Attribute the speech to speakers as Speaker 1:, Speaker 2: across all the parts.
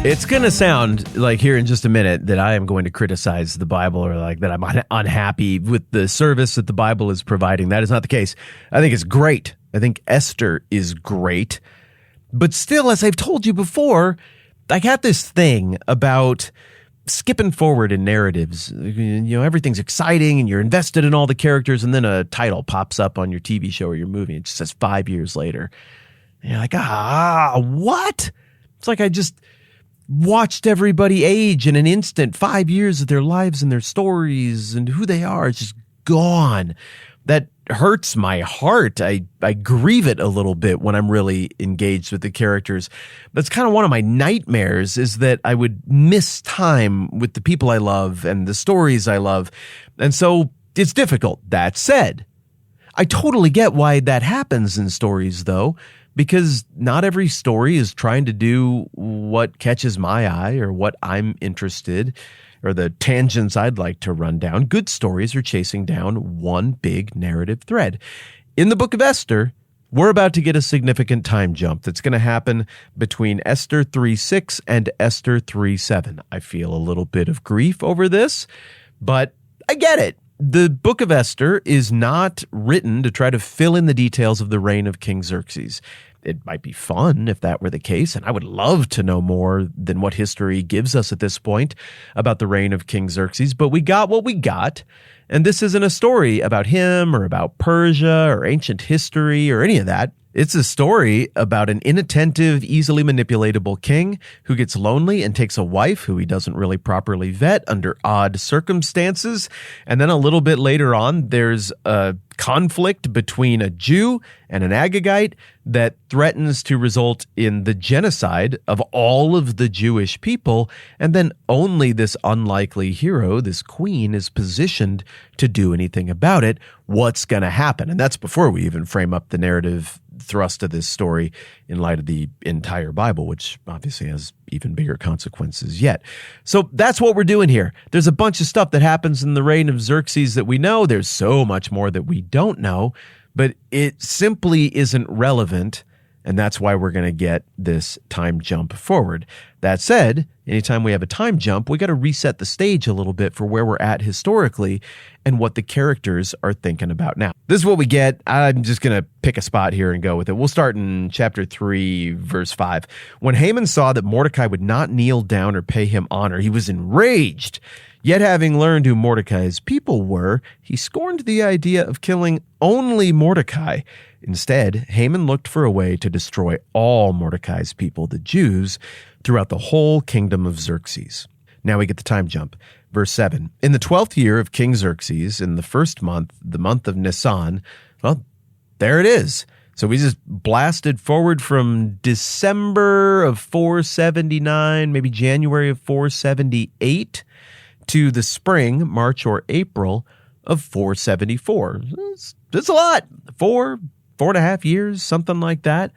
Speaker 1: It's going to sound like here in just a minute that I am going to criticize the Bible or like that I'm unhappy with the service that the Bible is providing. That is not the case. I think it's great. I think Esther is great. But still, as I've told you before, I got this thing about skipping forward in narratives. You know, everything's exciting and you're invested in all the characters, and then a title pops up on your TV show or your movie. It just says 5 years later. And you're like, what? It's like I just watched everybody age in an instant. 5 years of their lives and their stories and who they are. It's just gone. That hurts my heart. I grieve it a little bit when I'm really engaged with the characters. That's kind of one of my nightmares, is that I would miss time with the people I love and the stories I love. And so it's difficult. That said, I totally get why that happens in stories, though, because not every story is trying to do what catches my eye or what I'm interested or the tangents I'd like to run down. Good stories are chasing down one big narrative thread. In the book of Esther, we're about to get a significant time jump that's going to happen between Esther 3:6 and Esther 3:7. I feel a little bit of grief over this, but I get it. The book of Esther is not written to try to fill in the details of the reign of King Xerxes. It might be fun if that were the case, and I would love to know more than what history gives us at this point about the reign of King Xerxes, but we got what we got, and this isn't a story about him or about Persia or ancient history or any of that. It's a story about an inattentive, easily manipulatable king who gets lonely and takes a wife who he doesn't really properly vet under odd circumstances. And then a little bit later on, there's a conflict between a Jew and an Agagite that threatens to result in the genocide of all of the Jewish people. And then only this unlikely hero, this queen, is positioned to do anything about it. What's going to happen? And that's before we even frame up the narrative thrust of this story in light of the entire Bible, which obviously has even bigger consequences yet. So that's what we're doing here. There's a bunch of stuff that happens in the reign of Xerxes that we know. There's so much more that we don't know, but it simply isn't relevant. And that's why we're going to get this time jump forward. That said, anytime we have a time jump, we got to reset the stage a little bit for where we're at historically and what the characters are thinking about now. This is what we get. I'm just going to pick a spot here and go with it. We'll start in chapter 3, verse 5. When Haman saw that Mordecai would not kneel down or pay him honor, he was enraged. Yet having learned who Mordecai's people were, he scorned the idea of killing only Mordecai. Instead, Haman looked for a way to destroy all Mordecai's people, the Jews, throughout the whole kingdom of Xerxes. Now we get the time jump. Verse 7. In the 12th year of King Xerxes, in the first month, the month of Nisan, well, there it is. So we just blasted forward from December of 479, maybe January of 478, to the spring, March or April of 474. That's a lot. 4.5 years, something like that.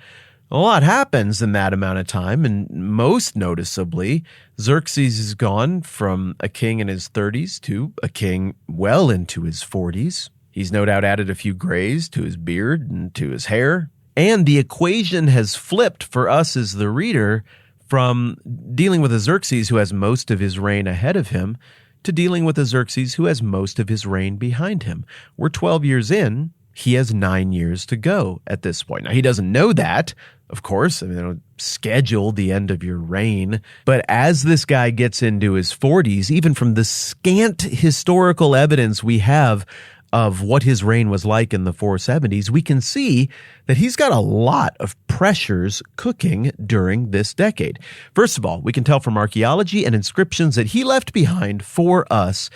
Speaker 1: A lot happens in that amount of time, and most noticeably, Xerxes has gone from a king in his 30s to a king well into his 40s. He's no doubt added a few grays to his beard and to his hair, and the equation has flipped for us as the reader from dealing with a Xerxes who has most of his reign ahead of him to dealing with a Xerxes who has most of his reign behind him. We're 12 years in. He has 9 years to go at this point. Now, he doesn't know that, of course. I mean, they don't schedule the end of your reign. But as this guy gets into his 40s, even from the scant historical evidence we have of what his reign was like in the 470s, we can see that he's got a lot of pressures cooking during this decade. First of all, we can tell from archaeology and inscriptions that he left behind for us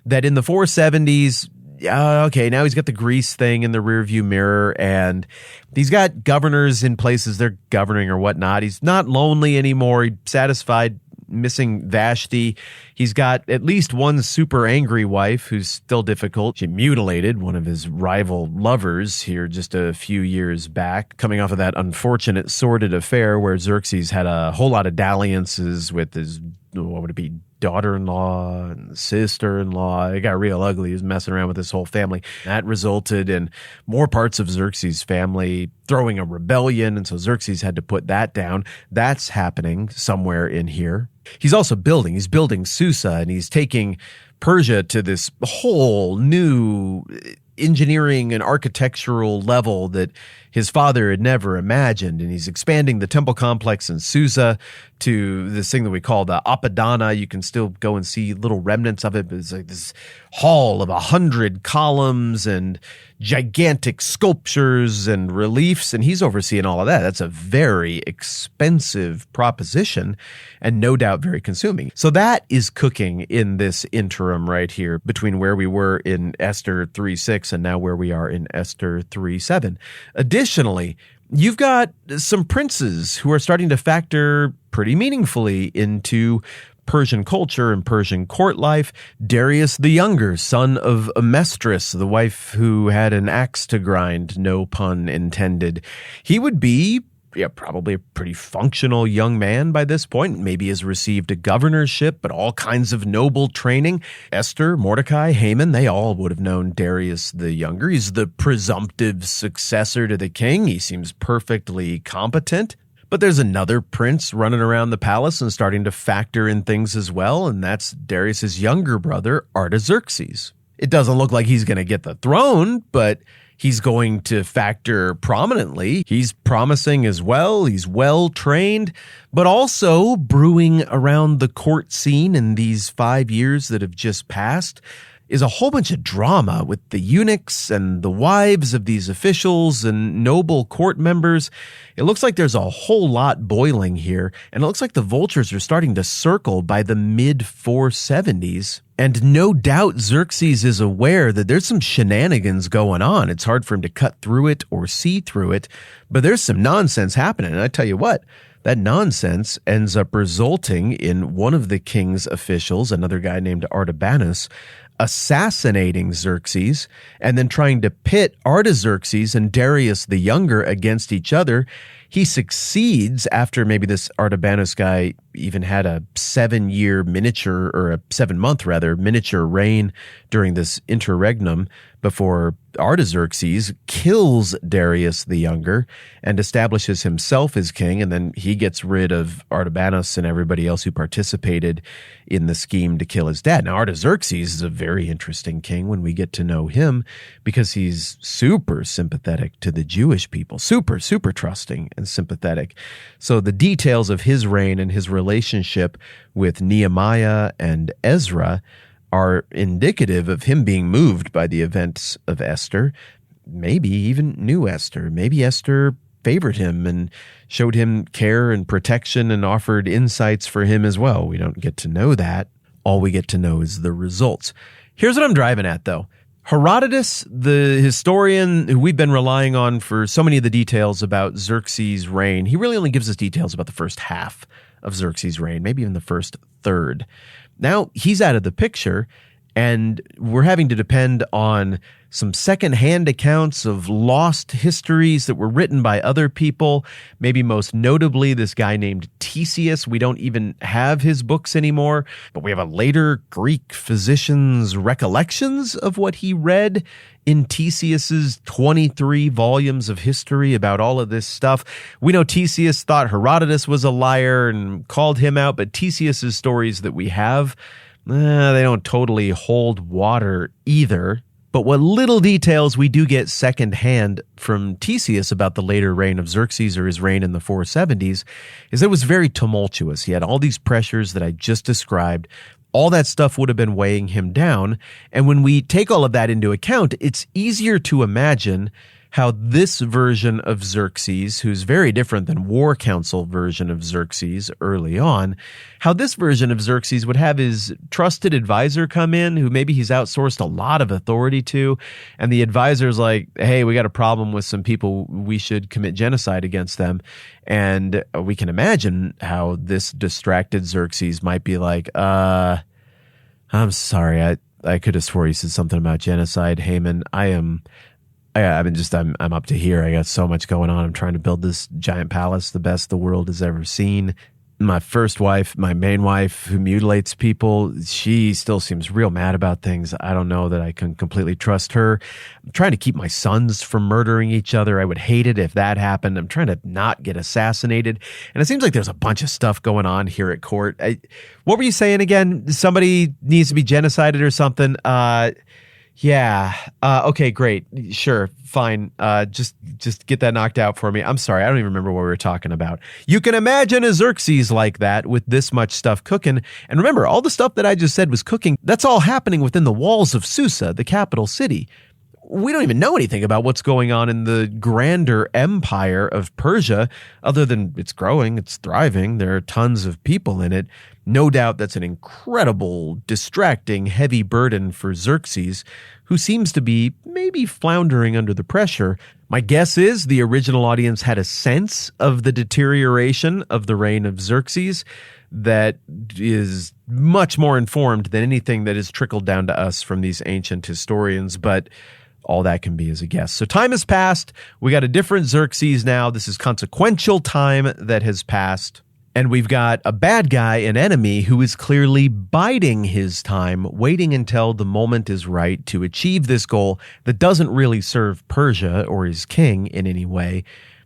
Speaker 1: that in the 470s, okay, now he's got the Greece thing in the rearview mirror, and he's got governors in places they're governing or whatnot. He's not lonely anymore. He's satisfied missing Vashti. He's got at least one super angry wife who's still difficult. She mutilated one of his rival lovers here just a few years back, coming off of that unfortunate sordid affair where Xerxes had a whole lot of dalliances with his, what would it be, daughter-in-law and sister-in-law. It got real ugly. He was messing around with his whole family. That resulted in more parts of Xerxes' family throwing a rebellion, and so Xerxes had to put that down. That's happening somewhere in here. He's also building. He's building Susa, and he's taking Persia to this whole new engineering and architectural level that his father had never imagined. And he's expanding the temple complex in Susa to this thing that we call the Apadana. You can still go and see little remnants of it, but it's like this hall of 100 columns and gigantic sculptures and reliefs, and he's overseeing all of that. That's a very expensive proposition and no doubt very consuming. So that is cooking in this interim right here between where we were in Esther 3:6 and now where we are in Esther 3:7. Additionally, you've got some princes who are starting to factor pretty meaningfully into Persian culture and Persian court life. Darius the Younger, son of Amestris, the wife who had an axe to grind, no pun intended. He would be probably a pretty functional young man by this point. Maybe has received a governorship, but all kinds of noble training. Esther, Mordecai, Haman, they all would have known Darius the Younger. He's the presumptive successor to the king. He seems perfectly competent. But there's another prince running around the palace and starting to factor in things as well, and that's Darius's younger brother, Artaxerxes. It doesn't look like he's going to get the throne, but he's going to factor prominently. He's promising as well. He's well-trained, but also brewing around the court scene in these 5 years that have just passed is a whole bunch of drama with the eunuchs and the wives of these officials and noble court members. It looks like there's a whole lot boiling here, and it looks like the vultures are starting to circle by the mid-470s. And no doubt Xerxes is aware that there's some shenanigans going on. It's hard for him to cut through it or see through it, but there's some nonsense happening. And I tell you what, that nonsense ends up resulting in one of the king's officials, another guy named Artabanus, assassinating Xerxes and then trying to pit Artaxerxes and Darius the Younger against each other. He succeeds after maybe this Artabanus guy even had a 7-year miniature, or a 7-month rather, miniature reign during this interregnum before Artaxerxes kills Darius the Younger and establishes himself as king, and then he gets rid of Artabanus and everybody else who participated in the scheme to kill his dad. Now, Artaxerxes is a very interesting king when we get to know him because he's super sympathetic to the Jewish people, super trusting and sympathetic. So the details of his reign and his relationship with Nehemiah and Ezra are indicative of him being moved by the events of Esther, maybe even knew Esther. Maybe Esther favored him and showed him care and protection and offered insights for him as well. We don't get to know that. All we get to know is the results. Here's what I'm driving at, though. Herodotus, the historian who we've been relying on for so many of the details about Xerxes' reign, he really only gives us details about the first half of Xerxes' reign, maybe even the first third. Now he's out of the picture, and we're having to depend on some secondhand accounts of lost histories that were written by other people, maybe most notably this guy named Ctesias. We don't even have his books anymore, but we have a later Greek physician's recollections of what he read in Ctesias's 23 volumes of history about all of this stuff. We know Ctesias thought Herodotus was a liar and called him out, but Ctesias's stories that we have, they don't totally hold water either. But what little details we do get secondhand from Ctesias about the later reign of Xerxes, or his reign in the 470s, is that it was very tumultuous. He had all these pressures that I just described. All that stuff would have been weighing him down. And when we take all of that into account, it's easier to imagine how this version of Xerxes, who's very different than War Council version of Xerxes early on, how this version of Xerxes would have his trusted advisor come in, who maybe he's outsourced a lot of authority to, and the advisor's like, hey, we got a problem with some people, we should commit genocide against them. And we can imagine how this distracted Xerxes might be like, I'm sorry, I could have swore you said something about genocide, Haman. I'm up to here. I got so much going on. I'm trying to build this giant palace, the best the world has ever seen. My first wife, my main wife who mutilates people, she still seems real mad about things. I don't know that I can completely trust her. I'm trying to keep my sons from murdering each other. I would hate it if that happened. I'm trying to not get assassinated. And it seems like there's a bunch of stuff going on here at court. What were you saying again? Somebody needs to be genocided or something? Yeah. Okay, great. Sure. Fine. Just get that knocked out for me. I'm sorry. I don't even remember what we were talking about. You can imagine a Xerxes like that with this much stuff cooking. And remember, all the stuff that I just said was cooking. That's all happening within the walls of Susa, the capital city. We don't even know anything about what's going on in the grander empire of Persia, other than it's growing, it's thriving. There are tons of people in it. No doubt that's an incredible, distracting, heavy burden for Xerxes, who seems to be maybe floundering under the pressure. My guess is the original audience had a sense of the deterioration of the reign of Xerxes that is much more informed than anything that has trickled down to us from these ancient historians, but all that can be as a guess. So time has passed. We got a different Xerxes now. This is consequential time that has passed. And we've got a bad guy, an enemy, who is clearly biding his time, waiting until the moment is right to achieve this goal that doesn't really serve Persia or his king in any way,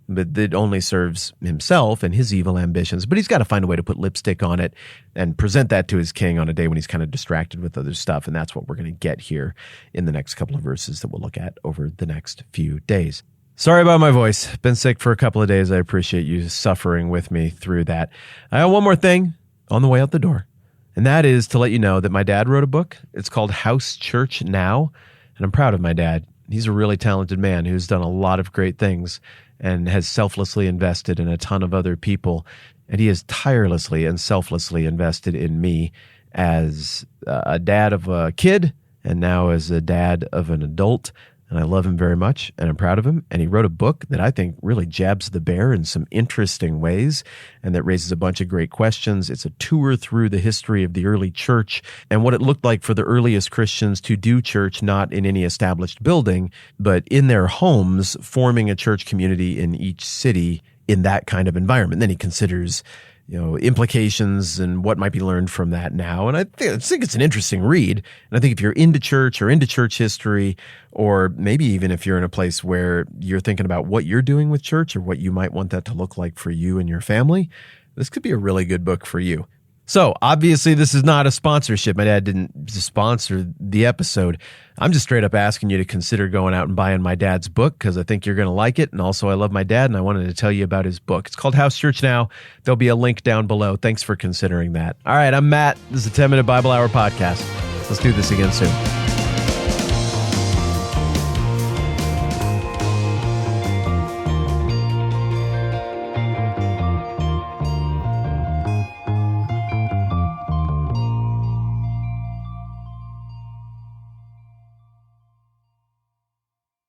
Speaker 1: but that only serves himself and his evil ambitions. But he's got to find a way to put lipstick on it and present that to his king on a day when he's kind of distracted with other stuff. And that's what we're going to get here in the next couple of verses that we'll look at over the next few days. Sorry about my voice. Been sick for a couple of days. I appreciate you suffering with me through that. I have one more thing on the way out the door, and that is to let you know that my dad wrote a book. It's called House Church Now, and I'm proud of my dad. He's a really talented man who's done a lot of great things and has selflessly invested in a ton of other people, and he has tirelessly and selflessly invested in me as a dad of a kid and now as a dad of an adult. And I love him very much, and I'm proud of him. And he wrote a book that I think really jabs the bear in some interesting ways and that raises a bunch of great questions. It's a tour through the history of the early church and what it looked like for the earliest Christians to do church not in any established building, but in their homes, forming a church community in each city in that kind of environment. Then he considers implications and what might be learned from that now. And I think it's an interesting read. And I think if you're into church or into church history, or maybe even if you're in a place where you're thinking about what you're doing with church or what you might want that to look like for you and your family, this could be a really good book for you. So obviously this is not a sponsorship. My dad didn't sponsor the episode. I'm just straight up asking you to consider going out and buying my dad's book because I think you're going to like it. And also I love my dad and I wanted to tell you about his book. It's called House Church Now. There'll be a link down below. Thanks for considering that. All right, I'm Matt. This is the 10-Minute Bible Hour Podcast. Let's do this again soon.